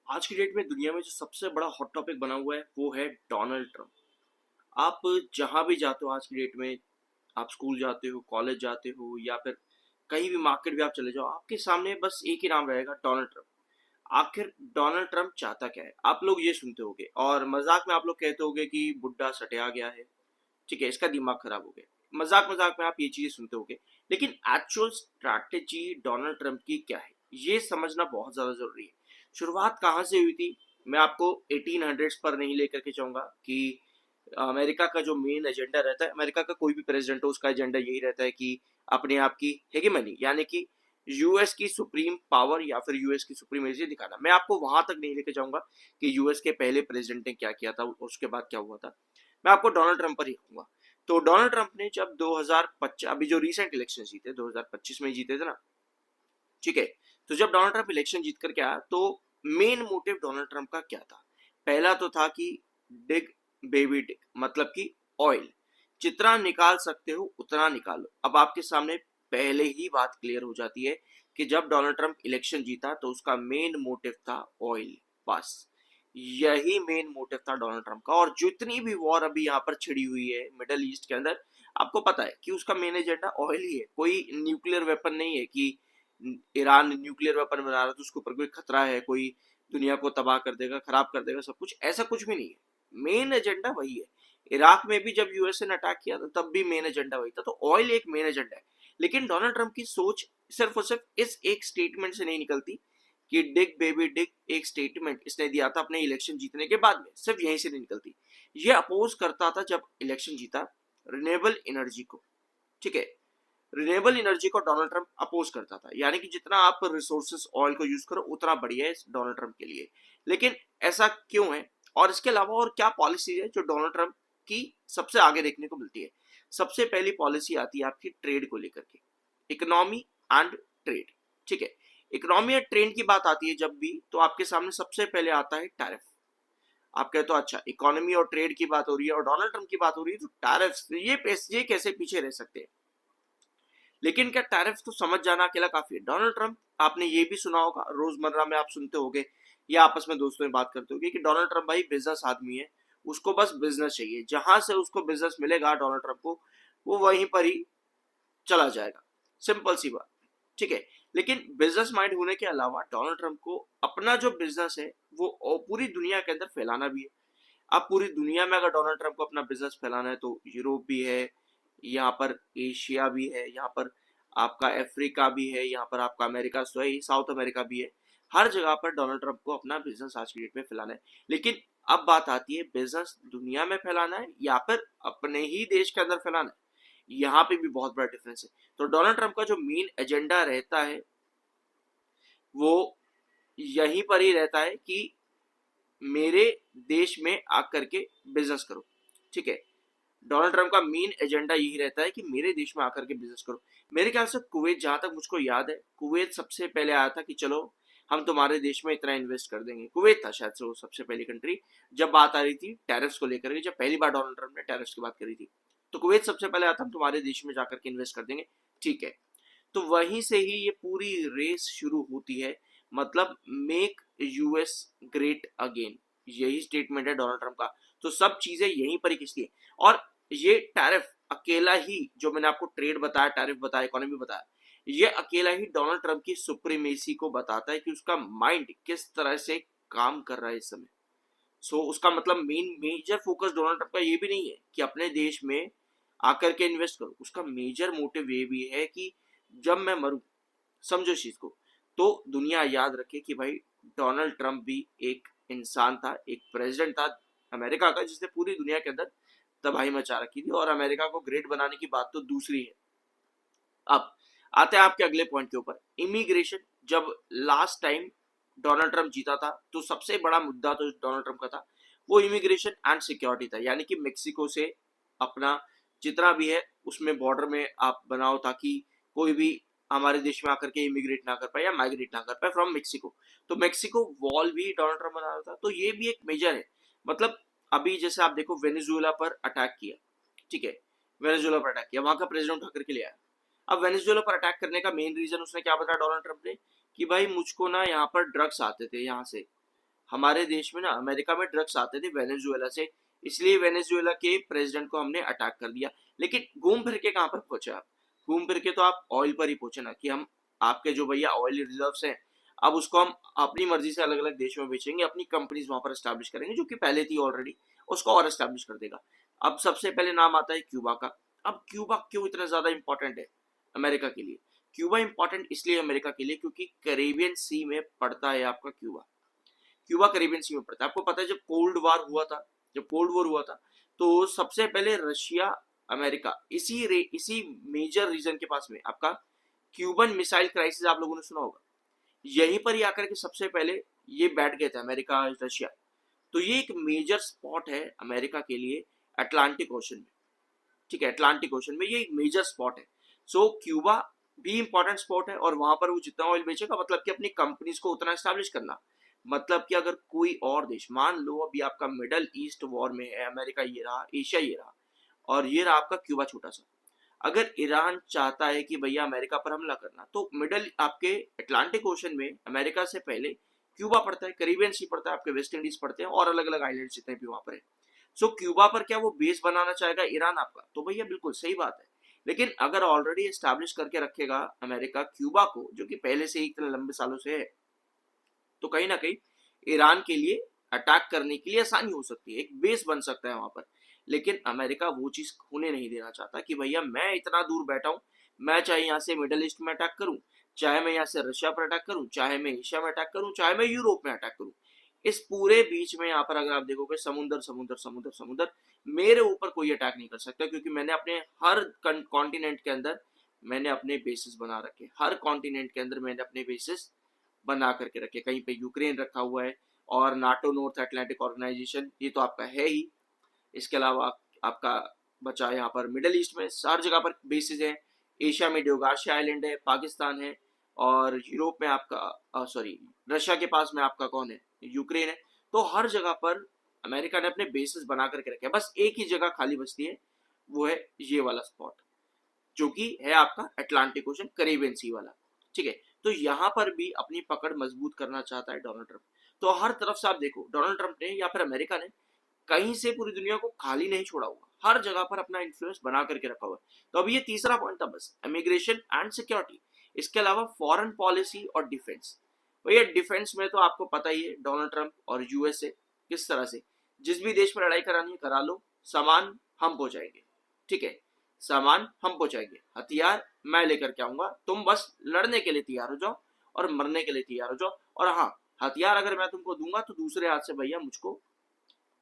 आज की डेट में दुनिया में जो सबसे बड़ा हॉट टॉपिक बना हुआ है वो है डोनाल्ड ट्रंप। आप जहां भी जाते हो आज की डेट में, आप स्कूल जाते हो, कॉलेज जाते हो या फिर कहीं भी मार्केट भी आप चले जाओ, आपके सामने बस एक ही नाम रहेगा, डोनाल्ड ट्रंप। आखिर डोनाल्ड ट्रंप चाहता क्या है, आप लोग ये सुनते होगे और मजाक में आप लोग कहते होगे कि बुढ़ा सटिया गया है, ठीक है, इसका दिमाग खराब हो गया। मजाक मजाक में आप ये चीजें सुनते होगे, लेकिन एक्चुअल स्ट्रैटेजी डोनाल्ड ट्रंप की क्या है ये समझना बहुत ज्यादा जरूरी है। शुरुआत कहाँ से हुई थी, मैं आपको 1800s पर नहीं लेकर के जाऊंगा कि अमेरिका का जो मेन एजेंडा रहता है, अमेरिका का कोई भी प्रेसिडेंट हो उसका एजेंडा यही रहता है कि अपने आप की हेगेमनी यानी कि यूएस की सुप्रीम पावर या फिर यूएस की सुप्रीमेसी दिखाना। मैं आपको वहां तक नहीं लेके जाऊंगा कि यूएस के पहले प्रेसिडेंट ने क्या किया था और उसके बाद क्या हुआ था। मैं आपको डोनाल्ड ट्रंप पर ही कहूंगा। तो डोनाल्ड ट्रंप ने जब 2025 अभी जो रिसेंट इलेक्शन जीते 2025 में जीते थे ना, ठीक है, तो जब डोनाल्ड ट्रंप इलेक्शन जीत करके आया तो मेन मोटिव डोनाल्ड ट्रंप का क्या था। पहला तो था कि डिग बेबी डिग, मतलब कि ऑयल जितना निकाल सकते हो उतना निकालो। अब आपके सामने पहले ही बात क्लियर हो जाती है कि जब डोनाल्ड ट्रंप इलेक्शन जीता तो उसका मेन मोटिव था ऑयल। बस यही मेन मोटिव था डोनाल्ड ट्रंप का। और जितनी भी वॉर अभी यहाँ पर छिड़ी हुई है मिडल ईस्ट के अंदर, आपको पता है कि उसका मेन एजेंडा ऑयल ही है। कोई न्यूक्लियर वेपन नहीं है कि ईरान न्यूक्लियर वेपन बना रहा है तो उसके ऊपर कोई खतरा है, कोई दुनिया को तबाह कर देगा, खराब कर देगा सब कुछ, ऐसा कुछ भी नहीं है। मेन एजेंडा वही है। इराक में भी जब यूएसए ने अटैक किया था तब भी मेन एजेंडा वही था। तो ऑयल एक मेन एजेंडा है। लेकिन डोनाल्ड ट्रंप की सोच सिर्फ और सिर्फ इस एक स्टेटमेंट से नहीं निकलती कि डिग बेबी डिग एक स्टेटमेंट इसने दिया था अपने इलेक्शन जीतने के बाद में, सिर्फ यहीं से नहीं निकलती। ये अपोज करता था जब इलेक्शन जीता रिन्यूएबल एनर्जी को, ठीक है। रिन्यूएबल एनर्जी को डोनाल्ड ट्रंप अपोज करता था, यानी कि जितना आप रिसोर्सेस ऑयल को यूज करो उतना बढ़िया है डोनाल्ड ट्रंप के लिए। लेकिन ऐसा क्यों है, और इसके अलावा और क्या पॉलिसी है जो डोनाल्ड ट्रंप की सबसे आगे देखने को मिलती है। सबसे पहली पॉलिसी आती है आपकी ट्रेड को लेकर के, इकोनॉमी एंड ट्रेड, ठीक है। इकोनॉमी और ट्रेड की बात आती है जब भी, तो आपके सामने सबसे पहले आता है टैरिफ। आप कहते हो अच्छा इकोनॉमी और ट्रेड की बात हो रही है और डोनाल्ड ट्रंप की बात हो रही है, तो टैरिफ ये कैसे पीछे रह सकते हैं। लेकिन क्या टैरिफ तो समझ जाना अकेला काफी है। डोनाल्ड ट्रंप, आपने ये भी सुना होगा, रोजमर्रा में आप सुनते होगे या आपस में दोस्तों में बात करते होगे कि डोनाल्ड ट्रंप भाई बिजनेस आदमी है, उसको बस बिजनेस चाहिए, जहां से उसको बिजनेस मिलेगा डोनाल्ड ट्रंप को वो वहीं पर ही चला जाएगा। सिंपल सी बात, ठीक है। लेकिन बिजनेस माइंड होने के अलावा डोनाल्ड ट्रंप को अपना जो बिजनेस है वो पूरी दुनिया के अंदर फैलाना भी है। अब पूरी दुनिया में अगर डोनाल्ड ट्रंप को अपना बिजनेस फैलाना है तो यूरोप भी है, यहाँ पर एशिया भी है, यहाँ पर आपका अफ्रीका भी है, यहाँ पर आपका अमेरिका, सॉरी साउथ अमेरिका भी है। हर जगह पर डोनाल्ड ट्रंप को अपना बिजनेस आज की डेट में फैलाना है। लेकिन अब बात आती है बिजनेस दुनिया में फैलाना है या फिर अपने ही देश के अंदर फैलाना है, यहाँ पे भी बहुत बड़ा डिफरेंस है। तो डोनाल्ड ट्रंप का जो मेन एजेंडा रहता है वो यहीं पर ही रहता है कि मेरे देश में आकर के बिजनेस करो, ठीक है। डोनाल्ड ट्रंप का मेन एजेंडा यही रहता है कि मेरे देश में आकर के बिजनेस करो। मेरे ख्याल से कुवैत, जहां तक मुझको याद है, कुवैत सबसे पहले आया था कि चलो हम तुम्हारे देश में इतना इन्वेस्ट कर देंगे। कुवैत था शायद से वो सबसे पहली कंट्री, जब बात आ रही थी टैरिफ्स को लेकर के, जब पहली बार डोनाल्ड ट्रंप ने टैरिफ्स की बात करी थी तो कुवैत सबसे पहले आया था हम तुम्हारे देश में जाकर के इन्वेस्ट कर देंगे, ठीक है। तो वहीं से ही ये पूरी रेस शुरू होती है। मतलब मेक यूएस ग्रेट अगेन, यही स्टेटमेंट है डोनाल्ड ट्रंप का। तो सब चीजें यहीं पर ही खिंचती है। और ये टैरिफ अकेला ही, जो मैंने आपको ट्रेड बताया, टैरिफ बताया, इकोनॉमी बताया, ये अकेला ही डोनाल्ड ट्रंप की सुप्रीमेसी को बताता है कि उसका माइंड किस तरह से काम कर रहा है इस समय। उसका मतलब main major focus Donald Trump का ये भी नहीं है कि अपने देश में आकर के इन्वेस्ट करो। उसका मेजर मोटिव ये भी है कि जब मैं मरूं, समझो इस चीज को, तो दुनिया याद रखे कि भाई डोनाल्ड ट्रंप भी एक इंसान था, एक प्रेसिडेंट था अमेरिका का, जिसने पूरी दुनिया के अंदर तबाही मचा रखी थी। और अमेरिका को ग्रेट बनाने की बात तो दूसरी है। अब आते हैं आपके अगले पॉइंट के ऊपर, इमिग्रेशन। जब लास्ट टाइम डोनाल्ड ट्रंप जीता था तो सबसे बड़ा मुद्दा तो डोनाल्ड ट्रंप का था वो इमिग्रेशन एंड सिक्योरिटी था, यानी कि मेक्सिको से अपना जितना भी है उसमें बॉर्डर में आप बनाओ ताकि कोई भी हमारे देश में आकर के इमिग्रेट ना कर पाए या माइग्रेट ना कर पाए फ्रॉम मेक्सिको। तो मेक्सिको वॉल भी डोनाल्ड ट्रंप बना रहा था, तो ये भी एक मेजर है। मतलब अभी जैसे आप देखो वेनेजुएला पर अटैक किया, ठीक है, वेनेजुएला पर अटैक किया, वहां का प्रेसिडेंट उठा करके ले आया। अब वेनेजुएला पर अटैक करने का मेन रीजन उसने क्या बताया डोनाल्ड ट्रंप ने, कि भाई मुझको ना यहाँ पर ड्रग्स आते थे यहाँ से, हमारे देश में ना अमेरिका में ड्रग्स आते थे वेनेजुएला से, इसलिए वेनेजुएला के प्रेसिडेंट को हमने अटैक कर दिया। लेकिन घूम फिर के कहाँ पर पहुंचे आप? घूम फिर के तो आप ऑयल पर ही पहुंचे ना, कि हम आपके जो भैया ऑयल रिजर्व्स हैं, अब उसको हम अपनी मर्जी से अलग अलग देशों में बेचेंगे, अपनी कंपनीज वहां पर एस्टैब्लिश करेंगे जो कि पहले थी ऑलरेडी, उसको और एस्टैब्लिश कर देगा। अब सबसे पहले नाम आता है क्यूबा का। अब क्यूबा क्यों इतना ज्यादा इंपॉर्टेंट है अमेरिका के लिए? क्यूबा इंपॉर्टेंट इसलिए अमेरिका के लिए क्योंकि कैरेबियन सी में पड़ता है आपका क्यूबा। क्यूबा कैरेबियन सी में पड़ता है। आपको पता है जब कोल्ड वॉर हुआ था, जब कोल्ड वॉर हुआ था, तो सबसे पहले रशिया अमेरिका इसी मेजर रीजन के पास में आपका क्यूबन मिसाइल क्राइसिस आप लोगों ने सुना होगा, यहीं पर ही आकर के सबसे पहले ये बैठ गए थे अमेरिका रशिया। तो ये एक मेजर स्पॉट है अमेरिका के लिए अटलांटिक ओशन में। ठीक है, अटलांटिक ओशन में ये एक मेजर स्पॉट है। सो क्यूबा भी इंपॉर्टेंट स्पॉट है, और वहां पर वो जितना ऑयल बेचेगा, मतलब कि अपनी कंपनीज को उतना एस्टैब्लिश करना। मतलब कि अगर कोई और देश, मान लो अभी आपका मिडल ईस्ट वॉर में है, अमेरिका ये रहा, एशिया ये रहा, और ये रहा आपका क्यूबा छोटा सा। अगर ईरान चाहता है कि भैया अमेरिका पर हमला करना, तो मिडल आपके अटलांटिक ओशन में अमेरिका से पहले क्यूबा पड़ता है, करीबियन सी पड़ता है, आपके वेस्ट इंडीज पड़ते हैं, और अलग अलग आइलैंड जितने भी वहां पर है। सो क्यूबा पर क्या वो बेस बनाना चाहेगा ईरान आपका? तो भैया बिल्कुल सही बात है। लेकिन अगर ऑलरेडी एस्टैब्लिश करके रखेगा अमेरिका क्यूबा को, जो कि पहले से ही इतने लंबे सालों से है, तो कहीं ना कहीं ईरान के लिए अटैक करने के लिए आसानी हो सकती है, एक बेस बन सकता है वहां पर। लेकिन अमेरिका वो चीज होने नहीं देना चाहता कि भैया मैं इतना दूर बैठा हूं, मैं चाहे यहाँ से मिडल ईस्ट में अटैक करूं, चाहे मैं यहाँ से रशिया पर अटैक करूं, चाहे मैं एशिया में अटैक करूं, चाहे मैं यूरोप में अटैक करूं, इस पूरे बीच में यहाँ पर अगर आप देखोगे समुद्र समुद्र समुद्र समुद्र, मेरे ऊपर कोई अटैक नहीं कर सकता, क्योंकि मैंने अपने हर कॉन्टिनेंट के अंदर मैंने अपने बेसिस बना रखे, हर कॉन्टिनेंट के अंदर मैंने अपने बेसिस बना करके रखे। कहीं पे यूक्रेन रखा हुआ है, और नाटो नॉर्थ अटलांटिक ऑर्गेनाइजेशन ये तो आपका है ही। इसके अलावा आपका बचा यहाँ पर मिडल ईस्ट में हर जगह पर बेसिस है। एशिया में ड्योगाशिया आइलैंड है, पाकिस्तान है, और यूरोप में आपका सॉरी रशिया के पास में आपका कौन है, यूक्रेन है। तो हर जगह पर अमेरिका ने अपने बेसिस बना करके रखे हैं, बस एक ही जगह खाली बचती है, वो है ये वाला स्पॉट, जो कि है आपका अटलांटिक ओशन करेबियन सी वाला। ठीक है, तो यहां पर भी अपनी पकड़ मजबूत करना चाहता है डोनाल्ड ट्रंप। तो हर तरफ से आप देखो, डोनाल्ड ट्रंप ने या फिर अमेरिका ने कहीं से पूरी दुनिया को खाली नहीं छोड़ा हुआ, हर जगह पर अपना इन्फ्लुएंस बना करके रखा हुआ है। तो अभी ये तीसरा पॉइंट था बस, इमिग्रेशन एंड सिक्योरिटी। इसके अलावा फॉरेन पॉलिसी और डिफेंस। भैया डिफेंस में तो आपको पता ही है डोनाल्ड ट्रंप और यूएसए किस तरह से, जिस भी देश में लड़ाई करानी है करा लो, सामान हम पहुंचाएंगे। ठीक है, सामान हम पहुंचाएंगे, हथियार मैं लेकर के आऊंगा, तुम बस लड़ने के लिए तैयार हो जाओ और मरने के लिए तैयार हो जाओ। और हाँ, हथियार अगर मैं तुमको दूंगा तो दूसरे हाथ से भैया मुझको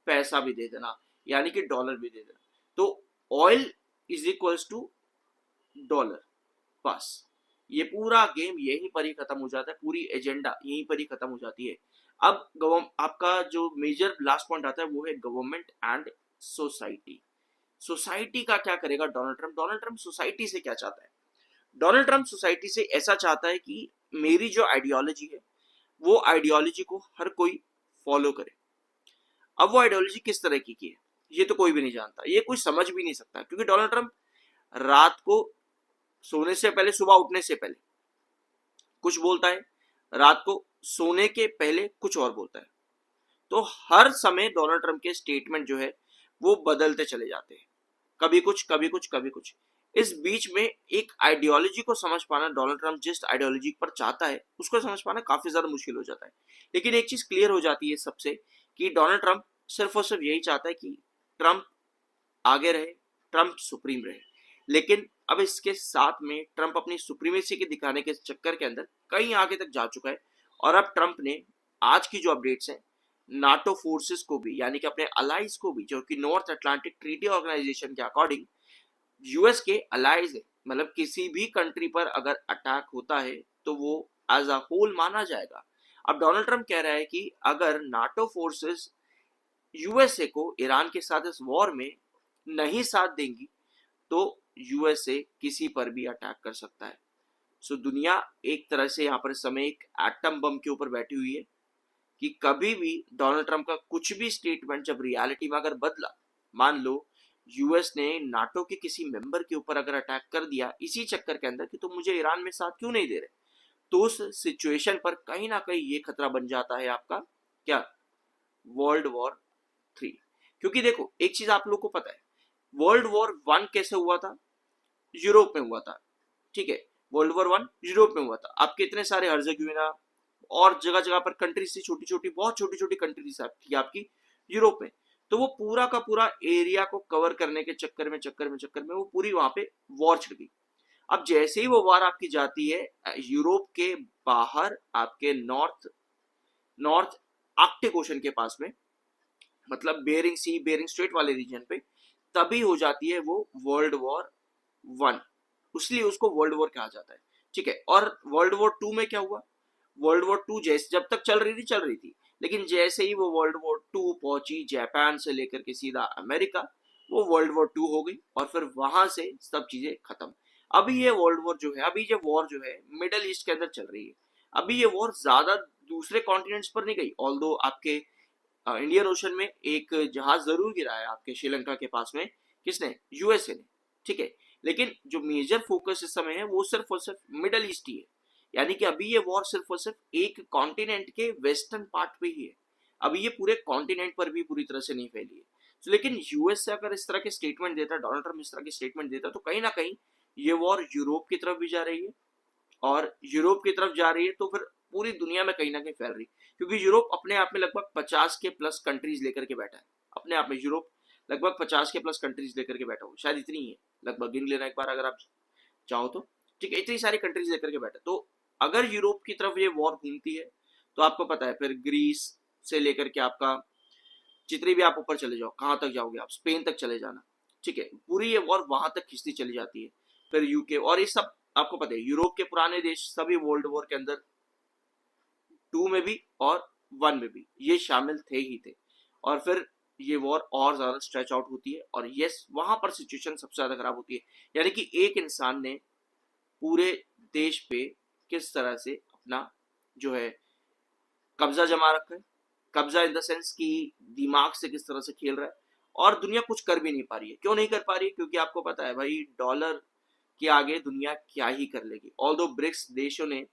पैसा भी दे देना, यानी कि डॉलर भी दे देना। तो oil is equals to dollar, बस ये पूरा गेम यहीं पर ही खत्म हो जाता है, पूरी एजेंडा यहीं पर ही खत्म हो जाती है। अब आपका जो मेजर लास्ट पॉइंट आता है वो है गवर्नमेंट एंड सोसाइटी। सोसाइटी का क्या करेगा Donald Trump? Donald Trump society से क्या चाहता है? डोनाल्ड ट्रंप सोसाइटी से ऐसा चाहता है कि मेरी जो आइडियोलॉजी है, वो आइडियोलॉजी को हर कोई फॉलो करे। अब वो आइडियोलॉजी किस तरह की है ये तो कोई भी नहीं जानता, ये कोई समझ भी नहीं सकता, क्योंकि डोनाल्ड ट्रंप रात को सोने से पहले, सुबह उठने से पहले कुछ बोलता है, रात को सोने के पहले कुछ और बोलता है। तो हर समय डोनाल्ड ट्रंप के स्टेटमेंट जो है वो बदलते चले जाते हैं, कभी कुछ कभी कुछ कभी कुछ। इस बीच में एक आइडियोलॉजी को समझ पाना, डोनाल्ड ट्रंप जिस आइडियोलॉजी पर चाहता है उसको समझ पाना काफी ज्यादा मुश्किल हो जाता है। लेकिन एक चीज क्लियर हो जाती है सबसे, कि डोनाल्ड ट्रंप सिर्फ और सिर्फ यही चाहता है कि ट्रंप आगे रहे, ट्रंप सुप्रीम रहे। लेकिन अब इसके साथ में ट्रंप अपनी सुप्रीमेसी के दिखाने के चक्कर के अंदर कहीं आगे तक जा चुका है, और अब ट्रंप ने आज की जो अपडेट्स है, नाटो फोर्सेस को भी, यानी कि अपने अलाइज को भी, जो कि नॉर्थ अटलांटिक ट्रीटी ऑर्गेनाइजेशन के अकॉर्डिंग यूएस के अलाइज है, मतलब किसी भी कंट्री पर अगर अटैक होता है तो वो एज अ होल माना जाएगा। अब डोनाल्ड ट्रंप कह रहा है कि अगर नाटो फोर्सेस यूएसए को ईरान के साथ इस वॉर में नहीं साथ देंगी, तो यूएसए किसी पर भी अटैक कर सकता है। सो दुनिया एक तरह से यहाँ पर इस समय एक एटम बम के ऊपर बैठी हुई है, कि कभी भी डोनाल्ड ट्रंप का कुछ भी स्टेटमेंट जब रियलिटी में अगर बदला, मान लो यूएस ने नाटो के किसी मेंबर के ऊपर अगर अटैक कर दिया इसी चक्कर के अंदर कि तुम मुझे ईरान में साथ क्यों नहीं दे रहे, तो उस सिचुएशन पर कहीं ना कहीं ये खतरा बन जाता है आपका क्या, वर्ल्ड वॉर 3। क्योंकि देखो एक चीज आप लोग को पता है, वर्ल्ड वॉर 1 कैसे हुआ था? यूरोप में हुआ था, ठीक है। वर्ल्ड वॉर 1 यूरोप में हुआ था। आपके इतने सारे हर्जेगोविना और जगह जगह पर कंट्रीज थी, छोटी छोटी, बहुत छोटी छोटी कंट्रीज थी आपकी यूरोप में। तो वो पूरा का पूरा एरिया को कवर करने के चक्कर में वो पूरी वहां पे वॉर छिड़ गई। अब जैसे ही वो वॉर आपकी जाती है यूरोप के बाहर, आपके नॉर्थ नॉर्थ आर्कटिक ओशन के पास में, मतलब बेरिंग सी, बेरिंग स्ट्रेट वाले रीजन पे, तभी हो जाती है वो वर्ल्ड वॉर 1। इसलिए उसको वर्ल्ड वॉर कहा जाता है, ठीक है। और वर्ल्ड वॉर 2 में क्या हुआ? वर्ल्ड वॉर 2 जैसे जब तक चल रही थी, लेकिन जैसे ही वो वर्ल्ड वॉर 2 पहुंची जापान से लेकर के सीधा अमेरिका, वो वर्ल्ड वॉर 2 हो गई और फिर वहां से सब चीजें खत्म। अभी ये वर्ल्ड वॉर जो है, अभी ये वॉर जो है मिडल ईस्ट के अंदर चल रही है। अभी ये वॉर ज्यादा दूसरे कॉन्टिनेंट्स पर नहीं गई, ऑल्दो आपके इंडियन ओशन में एक जहाज जरूर गिरा है आपके श्रीलंका के पास में, किसने? यूएसए ने, ठीक है। लेकिन जो मेजर फोकस इस समय है वो सिर्फ और सिर्फ मिडल ईस्ट ही है। यानी कि अभी ये वॉर सिर्फ और सिर्फ एक कॉन्टिनेंट के वेस्टर्न पार्ट पे ही है, अभी ये पूरे कॉन्टिनेंट पर भी पूरी तरह से नहीं फैली है। तो लेकिन यूएस से अगर इस तरह के स्टेटमेंट देता है, डोनाल्ड ट्रम्प इस तरह के स्टेटमेंट देता है, तो कहीं ना कहीं ये वॉर यूरोप की तरफ भी जा रही है, और यूरोप की तरफ जा रही है तो फिर पूरी दुनिया में कहीं ना कहीं फैल रही है। क्योंकि यूरोप अपने आप में लगभग 50 के प्लस कंट्रीज लेकर के बैठा है, अपने आप में यूरोप लगभग 50 के प्लस कंट्रीज लेकर के बैठा हो, शायद इतनी ही है, लगभग गिन लेना एक बार अगर आप चाहो तो, ठीक है। इतनी सारी कंट्रीज लेकर के बैठा। तो अगर यूरोप की तरफ ये वॉर घूमती है तो आपको पता है फिर ग्रीस से लेकर के आपका जितनी भी आप ऊपर चले जाओ, कहां तक जाओगे आप? स्पेन तक चले जाना, ठीक है। पूरी ये वॉर वहां तक खिंचती चली जाती है। फिर यूके और ये सब आपको पता है, यूरोप के पुराने देश सभी वर्ल्ड वॉर के अंदर 2 में भी और 1 में भी ये शामिल थे ही थे। और फिर ये वॉर और ज्यादा स्ट्रेच आउट होती है और यस वहां पर सिचुएशन सबसे ज्यादा खराब होती है। यानी कि एक इंसान ने पूरे देश पे किस तरह से अपना जो है कब्जा जमा रखा है, कब्जा इन द सेंस कि दिमाग से किस तरह से खेल रहा है, और दुनिया कुछ कर भी नहीं पा रही है। क्यों नहीं कर पा रही है? क्योंकि आपको पता है भाई, डॉलर के आगे दुनिया क्या ही कर लेगी। ऑल्दो ब्रिक्स देशों ने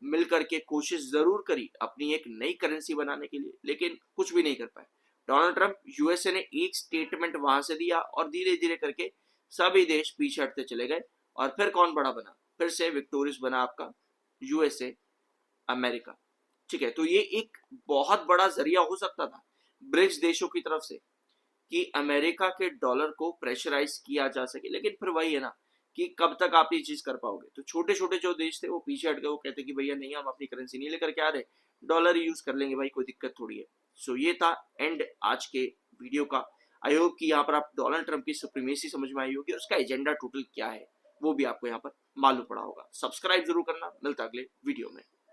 मिलकर के कोशिश जरूर करी अपनी एक नई करेंसी बनाने के लिए, लेकिन कुछ भी नहीं कर पाए। डोनाल्ड ट्रंप, यूएसए ने एक स्टेटमेंट वहां से दिया और धीरे धीरे करके सभी देश पीछे हटते चले गए। और फिर कौन बड़ा बना? फिर से विक्टोरियस बना आपका यूएसए, अमेरिका, ठीक है। तो ये एक बहुत बड़ा जरिया हो सकता था ब्रिक्स देशों की तरफ से कि अमेरिका के डॉलर को प्रेशराइज किया जा सके। लेकिन फिर वही है ना कि कब तक आप ये चीज कर पाओगे? तो छोटे छोटे जो देश थे वो पीछे हट गए, वो कहते कि भैया नहीं, हम अपनी करेंसी नहीं लेकर के आ रहे, डॉलर यूज कर लेंगे भाई, कोई दिक्कत थोड़ी है। सो ये था एंड आज के वीडियो का। आई होप कि यहाँ पर आप डोनाल्ड ट्रंप की सुप्रीमेसी समझ में आई होगी और उसका एजेंडा टोटल क्या है वो भी आपको यहाँ पर मालूम पड़ा होगा। सब्सक्राइब जरूर करना, मिलता अगले वीडियो में।